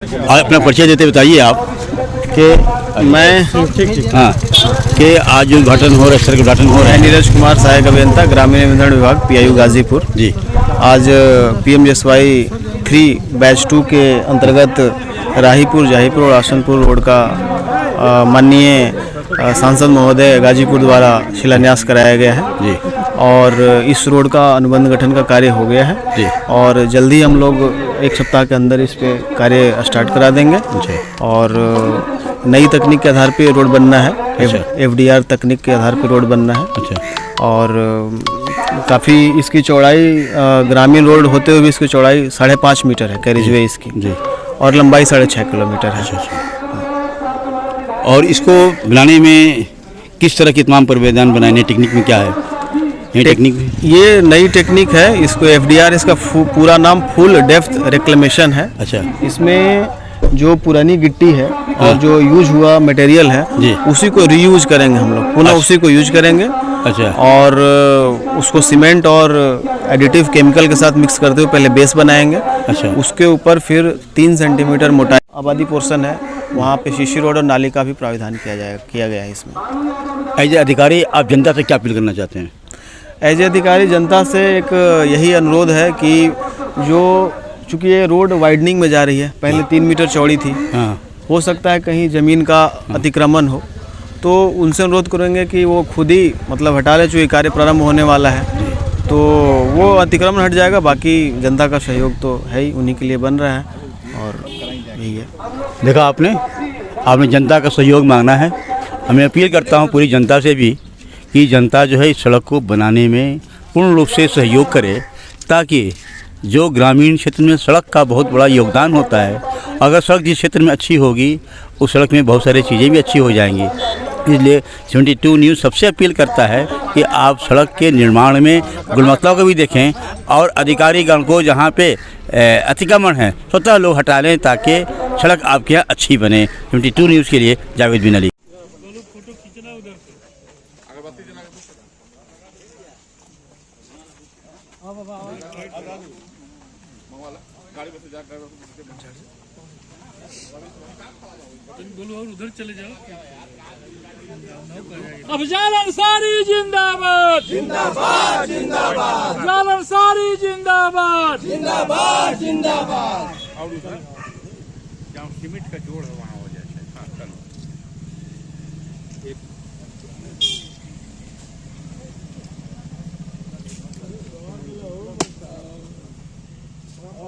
अपना परिचय देते बताइए आप कि मैं हाँ कि आज जो उद्घाटन हो रहा है, सड़क उद्घाटन हो रहा है। नीरज कुमार सहायक अभियंता ग्रामीण वितरण विभाग PIU गाजीपुर जी आज PMJSY 3 बैच 2 के अंतर्गत राहीपुर जहीपुर और आसनपुर रोड का माननीय सांसद महोदय गाजीपुर द्वारा शिलान्यास कराया गया है जी और इस रोड का अनुबंध गठन का कार्य हो गया है जी और जल्दी हम लोग एक सप्ताह के अंदर इस पे कार्य स्टार्ट करा देंगे जी। और नई तकनीक के आधार पे रोड बनना है। अच्छा। FDR तकनीक के आधार पे रोड बनना है अच्छा। और काफ़ी इसकी चौड़ाई ग्रामीण रोड होते हुए भी इसकी चौड़ाई 5.5 मीटर है कैरिजवे इसकी जी और लंबाई 6.5 किलोमीटर है। अच्छा। और इसको बनाने में किस तरह के तमाम प्रावधान बनाए, नई टेक्निक में क्या है? नई टेक्निक ये नई टेक्निक है, इसको FDR, इसका पूरा नाम फुल डेप्थ रिक्लेमेशन है। अच्छा। इसमें जो पुरानी गिट्टी है और जो यूज हुआ मटेरियल है जी। उसी को रीयूज करेंगे हम लोग, पुनः उसी को यूज करेंगे। अच्छा। और उसको सीमेंट और एडिटिव केमिकल के साथ मिक्स करते हुए पहले बेस बनाएंगे। अच्छा। उसके ऊपर फिर 3 सेंटीमीटर मोटाई आबादी पोर्शन है, वहाँ पे शीशी रोड और नाली का भी प्रावधान किया गया है इसमें। एज अधिकारी आप जनता से क्या अपील करना चाहते हैं? एज अधिकारी जनता से एक यही अनुरोध है कि जो चूँकि ये रोड वाइडनिंग में जा रही है, पहले 3 मीटर चौड़ी थी, हाँ। हो सकता है कहीं ज़मीन का अतिक्रमण हो, तो उनसे अनुरोध करेंगे कि वो खुद ही मतलब हटा ले, चूँकि कार्य प्रारंभ होने वाला है तो वो अतिक्रमण हट जाएगा। बाकी जनता का सहयोग तो है ही, उन्हीं के लिए बन रहा है और यही है। देखा आपने जनता का सहयोग मांगना है। हमें अपील करता हूँ पूरी जनता से भी कि जनता जो है इस सड़क को बनाने में पूर्ण रूप से सहयोग करे, ताकि जो ग्रामीण क्षेत्र में सड़क का बहुत बड़ा योगदान होता है, अगर सड़क जिस क्षेत्र में अच्छी होगी उस सड़क में बहुत सारी चीज़ें भी अच्छी हो जाएंगी। इसलिए 72 न्यूज़ सबसे अपील करता है कि आप सड़क के निर्माण में गुणवत्ता को भी देखें और अधिकारीगण को जहाँ पे अतिक्रमण है स्वतः लोग हटा लें, ताकि सड़क आपके यहाँ अच्छी बने। 72 न्यूज़ के लिए जावेद बिन अली। उधर चले जाओ। अफजल अंसारी जिंदाबाद जिंदाबाद जिंदाबाद। अफजल अंसारी जिंदाबाद जिंदाबाद जिंदाबाद। जहाँ सीमेंट का जोड़ है वहाँ हो जाए।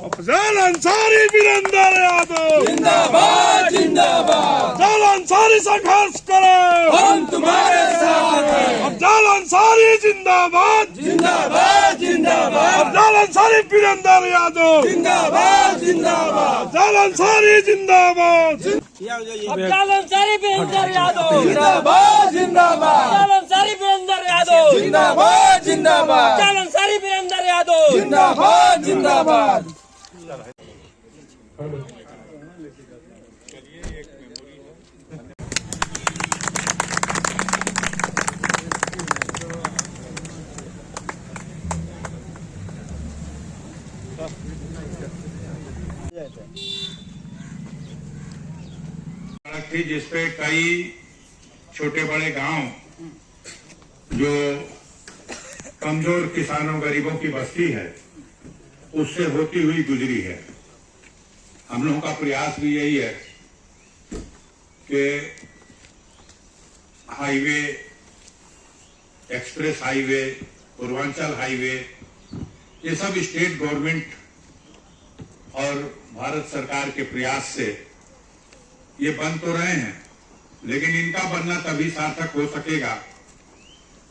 अफजल अंसारी वीरेंद्र यादव जिंदाबाद जिंदाबाद। अफजल अंसारी संघर्ष करो, हम तुम्हारे साथ हैं। अफजल अंसारी जिंदाबाद जिंदाबाद जिंदाबाद। अफजल अंसारी वीरेंद्र यादव जिंदाबाद जिंदाबाद। अफजल अंसारी जिंदाबाद। अफजल अंसारी वीरेंद्र यादव जिंदाबाद जिंदाबाद। अफजल अंसारी वीरेंद्र यादव जिंदाबाद जिंदाबाद। अफजल अंसारी वीरेंद्र यादव जिंदाबाद जिंदाबाद। सड़क थी जिसपे कई छोटे बड़े गांव जो कमजोर किसानों गरीबों की बस्ती है उससे होती हुई गुजरी है। हम लोगों का प्रयास भी यही है कि highway, express highway, Purvanchal highway, ये सब स्टेट गवर्नमेंट और भारत सरकार के प्रयास से ये बन तो रहे हैं, लेकिन इनका बनना तभी सार्थक हो सकेगा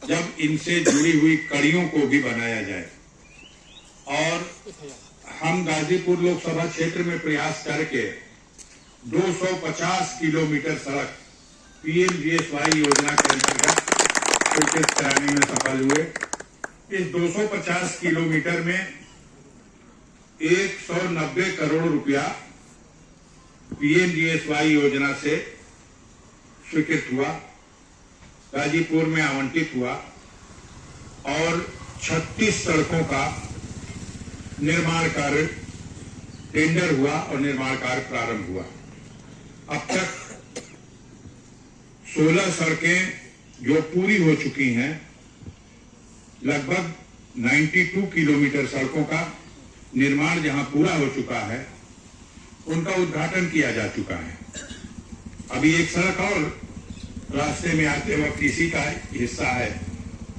जब इनसे जुड़ी हुई कड़ियों को भी बनाया जाए। और हम गाजीपुर लोकसभा क्षेत्र में प्रयास करके 250 किलोमीटर सड़क PMJSY योजना के अंतर्गत स्वीकृत कराने में सफल हुए। इस 250 किलोमीटर में 190 करोड़ रुपया PMJSY योजना से स्वीकृत हुआ, गाजीपुर में आवंटित हुआ और 36 सड़कों का निर्माण कार्य टेंडर हुआ और निर्माण कार्य प्रारंभ हुआ। अब तक 16 सड़कें जो पूरी हो चुकी हैं, लगभग 92 किलोमीटर सड़कों का निर्माण जहां पूरा हो चुका है, उनका उद्घाटन किया जा चुका है। अभी एक सड़क और रास्ते में आते वक्त इसी का हिस्सा है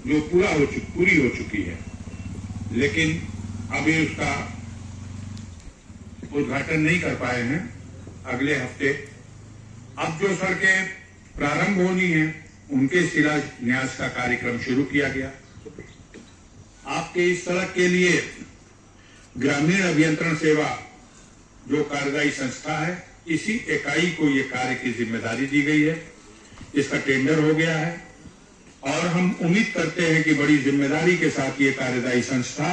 जो पूरी हो चुकी है, लेकिन अभी उसका उद्घाटन नहीं कर पाए हैं। अगले हफ्ते अब जो सड़कें प्रारंभ होनी है उनके शिलान्यास का कार्यक्रम शुरू किया गया। आपके इस सड़क के लिए ग्रामीण अभियंत्रण सेवा जो कार्यदायी संस्था है, इसी इकाई को ये कार्य की जिम्मेदारी दी गई है। इसका टेंडर हो गया है और हम उम्मीद करते हैं कि बड़ी जिम्मेदारी के साथ ये कार्यदायी संस्था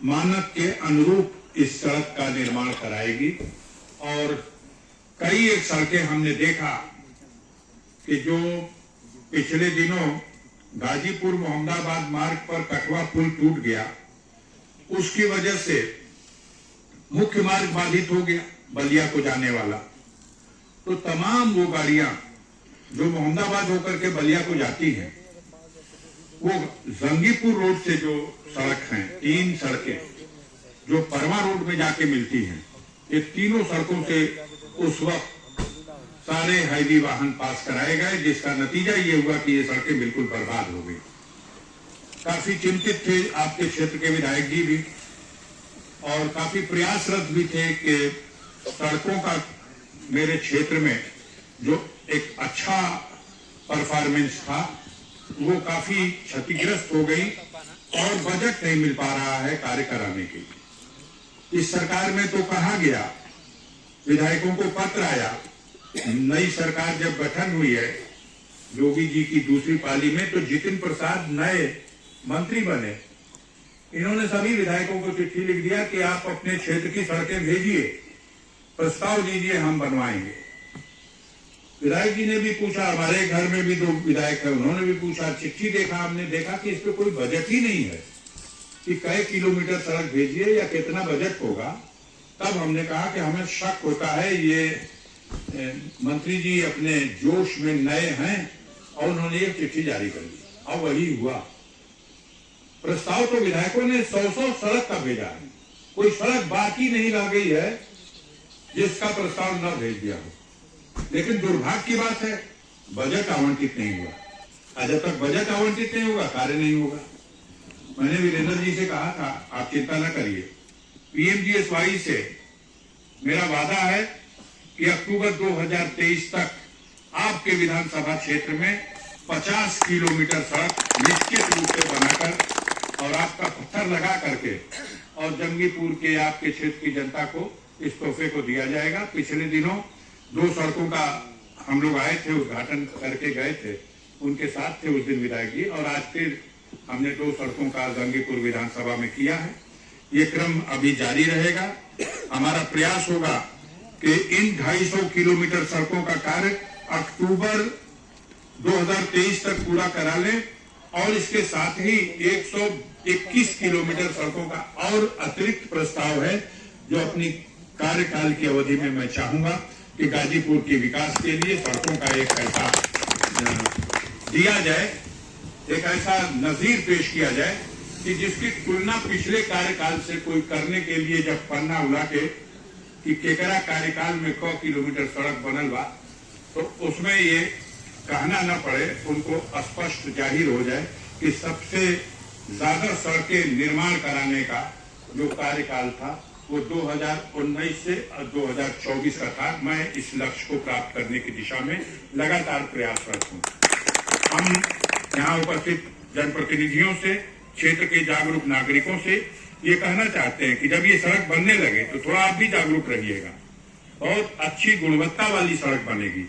मानक के अनुरूप इस सड़क का निर्माण कराएगी। और कई एक सड़कें हमने देखा कि जो पिछले दिनों गाजीपुर मोहम्मदाबाद मार्ग पर कटवा पुल टूट गया, उसकी वजह से मुख्य मार्ग बाधित हो गया बलिया को जाने वाला। तो तमाम वो गाड़ियां जो मोहम्मदाबाद होकर के बलिया को जाती हैं, वो जंगीपुर रोड से जो सड़क हैं, 3 सड़कें जो परवा रोड में जाके मिलती हैं, ये तीनों सड़कों से उस वक्त सारे हाईवे वाहन पास कराए गए, जिसका नतीजा ये हुआ कि ये सड़कें बिल्कुल बर्बाद हो गई। काफी चिंतित थे आपके क्षेत्र के विधायक जी भी, और काफी प्रयासरत भी थे कि सड़कों का मेरे क्षेत्र में जो एक अच्छा परफॉर्मेंस था वो काफी क्षतिग्रस्त हो गई और बजट नहीं मिल पा रहा है कार्य कराने के लिए। इस सरकार में तो कहा गया, विधायकों को पत्र आया, नई सरकार जब गठन हुई है योगी जी की दूसरी पाली में, तो जितिन प्रसाद नए मंत्री बने। इन्होंने सभी विधायकों को चिट्ठी लिख दिया कि आप अपने क्षेत्र की सड़कें भेजिए, प्रस्ताव दीजिए, हम बनवाएंगे। विधायक जी ने भी पूछा, हमारे घर में भी 2 विधायक है, उन्होंने भी पूछा, चिट्ठी देखा, हमने देखा कि इस पे कोई बजट ही नहीं है कि कई किलोमीटर सड़क भेजिए या कितना बजट होगा। तब हमने कहा कि हमें शक होता है ये मंत्री जी अपने जोश में नए हैं, और उन्होंने एक चिट्ठी जारी कर दी। अब वही हुआ। प्रस्ताव तो विधायकों ने 100 सड़क का भेजा है, कोई सड़क बाकी नहीं रह गई है जिसका प्रस्ताव न भेज दिया हो। लेकिन दुर्भाग्य की बात है, बजट आवंटित नहीं हुआ। जब तक बजट आवंटित नहीं होगा कार्य नहीं होगा। मैंने वीरेंद्र जी से कहा था, आप चिंता न करिए, पीएमजीएसवाई से मेरा वादा है कि अक्टूबर 2023 तक आपके विधानसभा क्षेत्र में 50 किलोमीटर सड़क निश्चित रूप से बनाकर और आपका पत्थर लगा करके और जंगीपुर के आपके क्षेत्र की जनता को इस तोहफे को दिया जाएगा। पिछले दिनों 2 सड़कों का हम लोग आए थे, उद्घाटन करके गए थे, उनके साथ थे उस दिन विधायक जी, और आज फिर हमने 2 सड़कों का जंगीपुर विधानसभा में किया है। ये क्रम अभी जारी रहेगा। हमारा प्रयास होगा कि इन 250 किलोमीटर सड़कों का कार्य अक्टूबर 2023 तक पूरा करा लें, और इसके साथ ही 121 किलोमीटर सड़कों का और अतिरिक्त प्रस्ताव है जो अपनी कार्यकाल की अवधि में मैं चाहूंगा कि गाजीपुर के विकास के लिए सड़कों का एक ऐसा दिया जाए, एक ऐसा नजीर पेश किया जाए कि जिसकी तुलना पिछले कार्यकाल से कोई करने के लिए जब पन्ना उला के कि केकरा कार्यकाल में 100 किलोमीटर सड़क बनल बा, तो उसमें ये कहना न पड़े, उनको स्पष्ट जाहिर हो जाए कि सबसे ज्यादा सड़कें निर्माण कराने का जो कार्यकाल था वो 2019 से 2024 का था। मैं इस लक्ष्य को प्राप्त करने की दिशा में लगातार प्रयासरत हूँ। हम यहाँ उपस्थित जनप्रतिनिधियों से, क्षेत्र के जागरूक नागरिकों से ये कहना चाहते हैं कि जब ये सड़क बनने लगे तो थोड़ा आप भी जागरूक रहिएगा। बहुत अच्छी गुणवत्ता वाली सड़क बनेगी।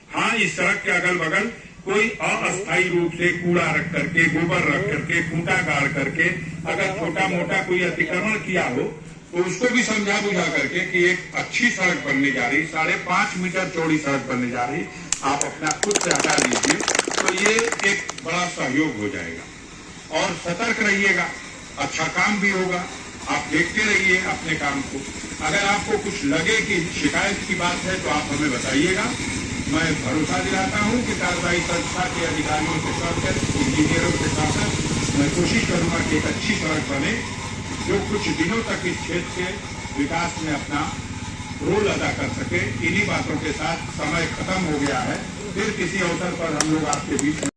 हाँ, इस सड़क के अगल बगल कोई अस्थायी रूप से कूड़ा रख करके, गोबर रख करके, खूंटा गाड़ करके अगर छोटा मोटा कोई अतिक्रमण किया हो तो उसको भी समझा बुझा करके कि एक अच्छी सड़क बनने जा रही, 5.5 मीटर चौड़ी सड़क बनने जा रही, आप अपना खुद से हटा लीजिए, तो ये एक बड़ा सहयोग हो जाएगा। और सतर्क रहिएगा, अच्छा काम भी होगा। आप देखते रहिए अपने काम को। अगर आपको कुछ लगे कि शिकायत की बात है तो आप हमें बताइएगा। मैं भरोसा दिलाता हूं कि कार्यवाही संस्था के अधिकारियों के साथ, इंजीनियरों के साथ मैं कोशिश करूंगा कि एक अच्छी सड़क बने जो कुछ दिनों तक इस क्षेत्र के विकास में अपना रोल अदा कर सके। इन्हीं बातों के साथ समय खत्म हो गया है। फिर किसी अवसर पर हम लोग आपके बीच